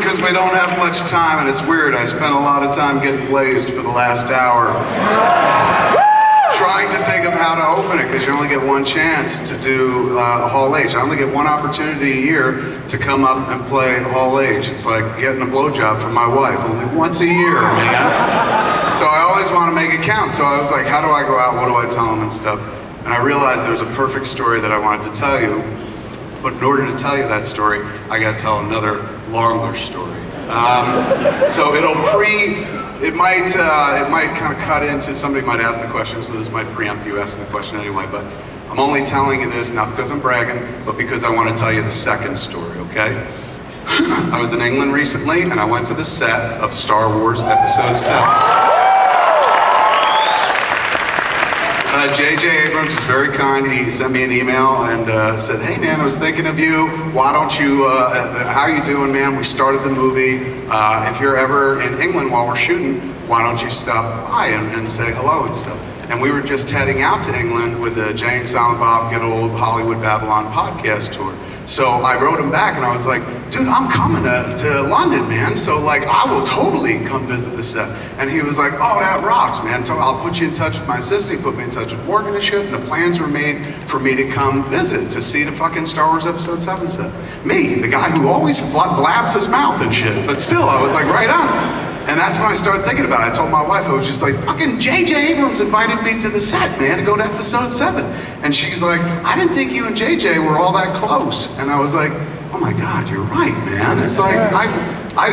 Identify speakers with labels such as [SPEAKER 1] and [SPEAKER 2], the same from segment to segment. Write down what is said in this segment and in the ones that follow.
[SPEAKER 1] because we don't have much time, and it's weird. I spent a lot of time getting blazed for the last hour. Trying to think of how to open it, because you only get one chance to do Hall H. I only get one opportunity a year to come up and play Hall H. It's like getting a blowjob from my wife, only once a year, man. So I always want to make it count. So I was like, how do I go out? What do I tell them and stuff? And I realized there was a perfect story that I wanted to tell you. But in order to tell you that story, I got to tell another longer story. So it might kind of cut into, somebody might ask the question, so this might preempt you asking the question anyway, but I'm only telling you this, not because I'm bragging, but because I want to tell you the second story, okay? I was in England recently, and I went to the set of Star Wars Episode 7. J.J. Abrams was very kind. He sent me an email and said, hey man, I was thinking of you. Why don't you, how you doing, man? We started the movie. If you're ever in England while we're shooting, why don't you stop by and say hello and stuff? And we were just heading out to England with the Jay and Silent Bob Get Old Hollywood Babylon podcast tour. So I wrote him back and I was like, dude, I'm coming to London, man. So like, I will totally come visit the set. And he was like, oh, that rocks, man. I'll put you in touch with my assistant. He put me in touch with Morgan and shit. And the plans were made for me to come visit, to see the fucking Star Wars Episode 7 set. Me, the guy who always blabs his mouth and shit. But still, I was like, right on. And that's when I started thinking about it. I told my wife, I was just like, fucking J.J. Abrams invited me to the set, man, to go to Episode 7. And she's like, I didn't think you and J.J. were all that close. And I was like, oh my God, you're right, man. It's like,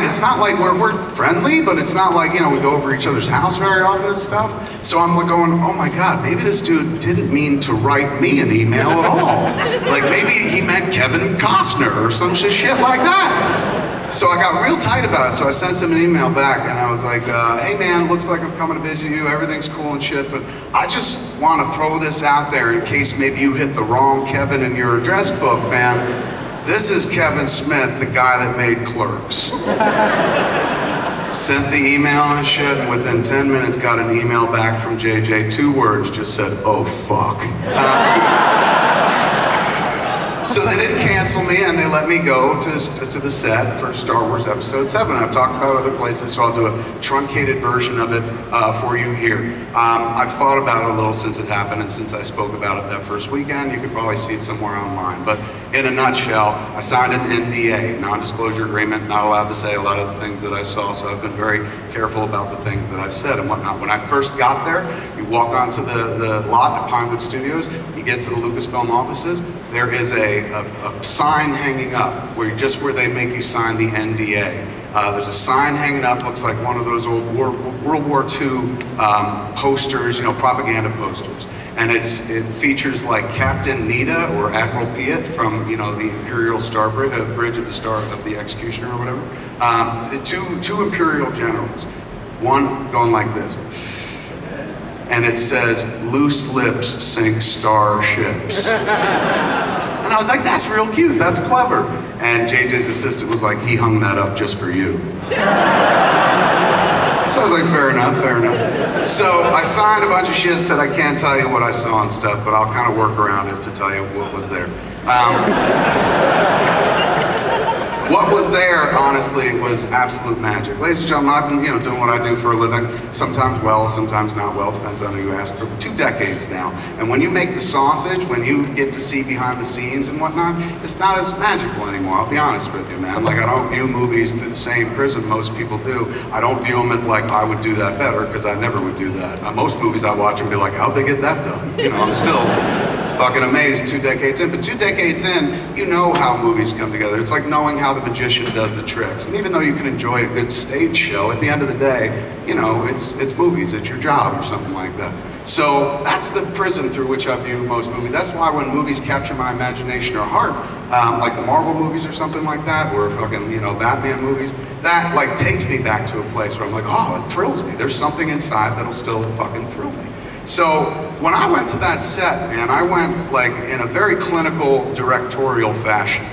[SPEAKER 1] it's not like we're friendly, but it's not like, you know, we go over each other's house very often and stuff. So I'm like going, oh my God, maybe this dude didn't mean to write me an email at all. Like maybe he meant Kevin Costner or some shit like that. So I got real tight about it, so I sent him an email back and I was like, hey man, looks like I'm coming to visit you, everything's cool and shit, but I just want to throw this out there in case maybe you hit the wrong Kevin in your address book, man. This is Kevin Smith, the guy that made Clerks. Sent the email and shit, and within 10 minutes got an email back from JJ, 2 words, just said, oh fuck. So they didn't cancel me and they let me go to the set for Star Wars Episode 7. I've talked about other places, so I'll do a truncated version of it for you here. I've thought about it a little since it happened and since I spoke about it that first weekend. You could probably see it somewhere online. But in a nutshell, I signed an NDA, non-disclosure agreement, not allowed to say a lot of the things that I saw, so I've been very careful about the things that I've said and whatnot. When I first got there, you walk onto the lot at Pinewood Studios, you get to the Lucasfilm offices, there is a sign hanging up where they make you sign the NDA. There's a sign hanging up, looks like one of those old World War II posters, you know, propaganda posters. And it features like Captain Nita or Admiral Piet from, you know, the Imperial Star Bridge of the Star of the Executioner or whatever. Two Imperial generals, one going like this. And it says, loose lips sink starships. And I was like, that's real cute, that's clever. And JJ's assistant was like, he hung that up just for you. So I was like, fair enough, fair enough. So I signed a bunch of shit, said I can't tell you what I saw and stuff, but I'll kind of work around it to tell you what was there. What was there, honestly, was absolute magic. Ladies and gentlemen, I've been, doing what I do for a living, sometimes well, sometimes not well, depends on who you ask, for 2 decades now. And when you make the sausage, when you get to see behind the scenes and whatnot, it's not as magical anymore, I'll be honest with you, man. Like, I don't view movies through the same prism most people do. I don't view them as like, I would do that better, because I never would do that. Most movies I watch and be like, how'd they get that done? I'm still fucking amazed 2 decades in, but 2 decades in, you know how movies come together. It's like knowing how the magician does the tricks. And even though you can enjoy a good stage show, at the end of the day, it's movies, it's your job or something like that. So that's the prism through which I view most movies. That's why when movies capture my imagination or heart, like the Marvel movies or something like that, or fucking, Batman movies, that like takes me back to a place where I'm like, oh, it thrills me. There's something inside that'll still fucking thrill me. So when I went to that set, man, I went like in a very clinical directorial fashion.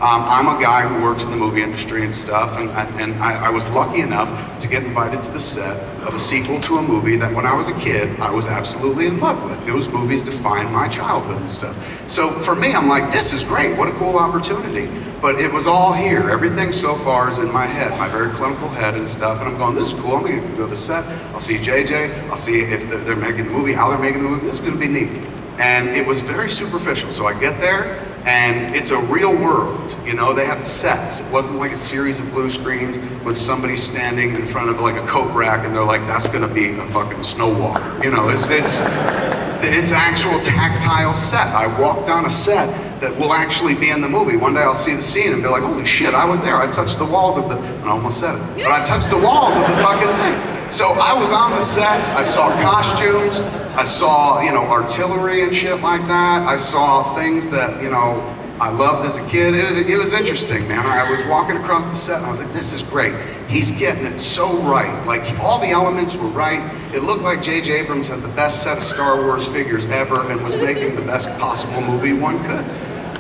[SPEAKER 1] I'm a guy who works in the movie industry and stuff, and I was lucky enough to get invited to the set of a sequel to a movie that when I was a kid, I was absolutely in love with. Those movies defined my childhood and stuff. So for me, I'm like, this is great, what a cool opportunity. But it was all here. Everything so far is in my head, my very clinical head and stuff, and I'm going, this is cool, I'm gonna go to the set, I'll see JJ, I'll see if they're making the movie, how they're making the movie, this is gonna be neat. And it was very superficial, so I get there, and it's a real world, you know, they had sets. It wasn't like a series of blue screens with somebody standing in front of like a coat rack and they're like, that's gonna be a fucking snow walker. You know, it's actual tactile set. I walked on a set that will actually be in the movie. One day I'll see the scene and be like, holy shit, I was there. I touched the walls of the, and I almost said it, but I touched the walls of the fucking thing. So I was on the set, I saw costumes, I saw, you know, artillery and shit like that. I saw things that, you know, I loved as a kid. It was interesting, man. I was walking across the set and I was like, this is great. He's getting it so right. Like, all the elements were right. It looked like J.J. Abrams had the best set of Star Wars figures ever and was making the best possible movie one could.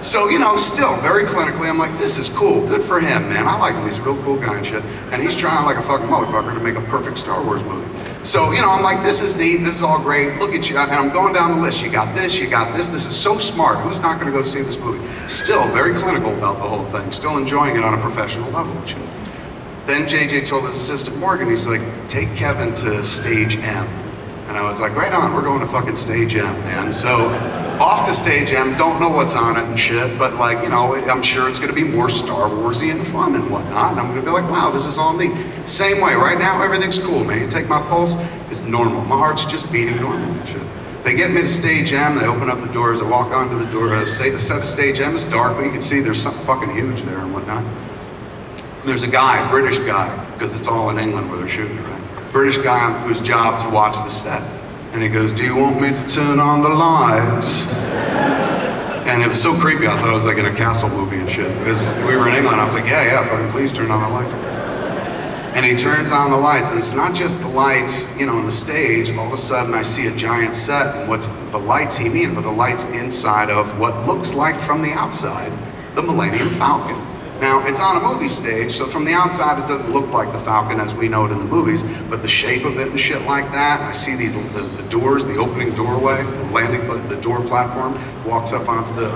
[SPEAKER 1] So, you know, still, very clinically, I'm like, this is cool. Good for him, man. I like him. He's a real cool guy and shit. And he's trying like a fucking motherfucker to make a perfect Star Wars movie. So, you know, I'm like, this is neat. This is all great. Look at you. And I'm going down the list. You got this, you got this. This is so smart. Who's not going to go see this movie? Still very clinical about the whole thing. Still enjoying it on a professional level and shit. Then JJ told his assistant Morgan, he's like, take Kevin to stage M. And I was like, right on, we're going to fucking stage M, man. So, off to stage M, don't know what's on it and shit, but like, you know, I'm sure it's gonna be more Star Warsy and fun and whatnot, and I'm gonna be like, wow, this is all neat. Same way, right now, everything's cool, man. You take my pulse, it's normal. My heart's just beating normal and shit. They get me to stage M, they open up the doors, I walk onto the door, the set of stage M is dark, but you can see there's something fucking huge there and whatnot. There's a guy, British guy, because it's all in England where they're shooting it, right? British guy whose job to watch the set. And he goes, do you want me to turn on the lights? And it was so creepy, I thought I was like in a castle movie and shit. Because we were in England, I was like, yeah, fucking please turn on the lights. And he turns on the lights, and it's not just the lights, you know, on the stage. All of a sudden I see a giant set, and what's the lights he means are the lights inside of what looks like from the outside, the Millennium Falcon. Now, it's on a movie stage, so from the outside it doesn't look like the Falcon as we know it in the movies, but the shape of it and shit like that, I see these, the doors, the opening doorway, the landing, the door platform walks up onto the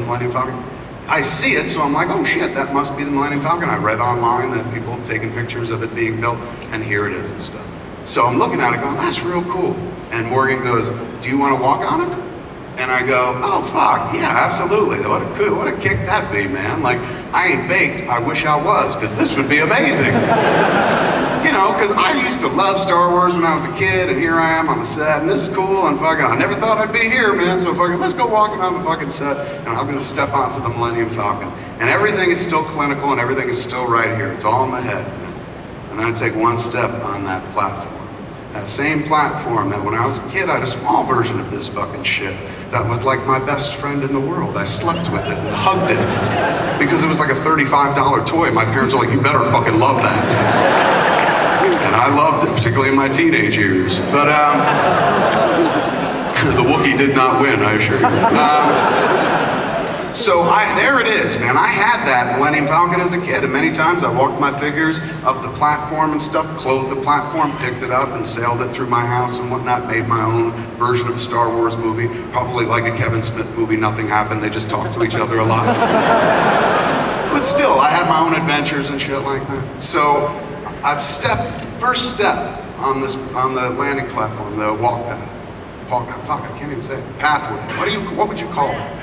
[SPEAKER 1] Millennium Falcon. I see it, so I'm like, oh shit, that must be the Millennium Falcon. I read online that people have taken pictures of it being built, and here it is and stuff. So I'm looking at it going, that's real cool. And Morgan goes, do you want to walk on it? And I go, oh fuck, yeah, absolutely. What a kick that'd be, man. Like, I ain't baked, I wish I was, because this would be amazing. You know, because I used to love Star Wars when I was a kid, and here I am on the set, and this is cool, and fucking, I never thought I'd be here, man, so fucking, let's go walking on the fucking set, and I'm gonna step onto the Millennium Falcon. And everything is still clinical, and everything is still right here. It's all in the head, man. And then I take one step on that platform. That same platform that when I was a kid, I had a small version of this fucking shit that was like my best friend in the world. I slept with it and hugged it because it was like a $35 toy. My parents were like, you better fucking love that. And I loved it, particularly in my teenage years. But the Wookiee did not win, I assure you. So there it is, man. I had that Millennium Falcon as a kid, and many times I walked my figures up the platform and stuff, closed the platform, picked it up and sailed it through my house and whatnot, made my own version of a Star Wars movie, probably like a Kevin Smith movie, nothing happened, they just talked to each other a lot. But still, I had my own adventures and shit like that. So I've first step on the landing platform, the walk path. Fuck, I can't even say it. Pathway. What would you call it?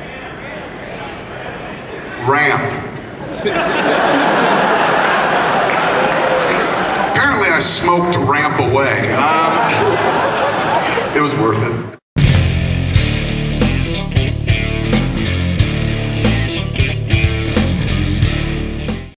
[SPEAKER 1] Ramp. Apparently I smoked ramp away. It was worth it.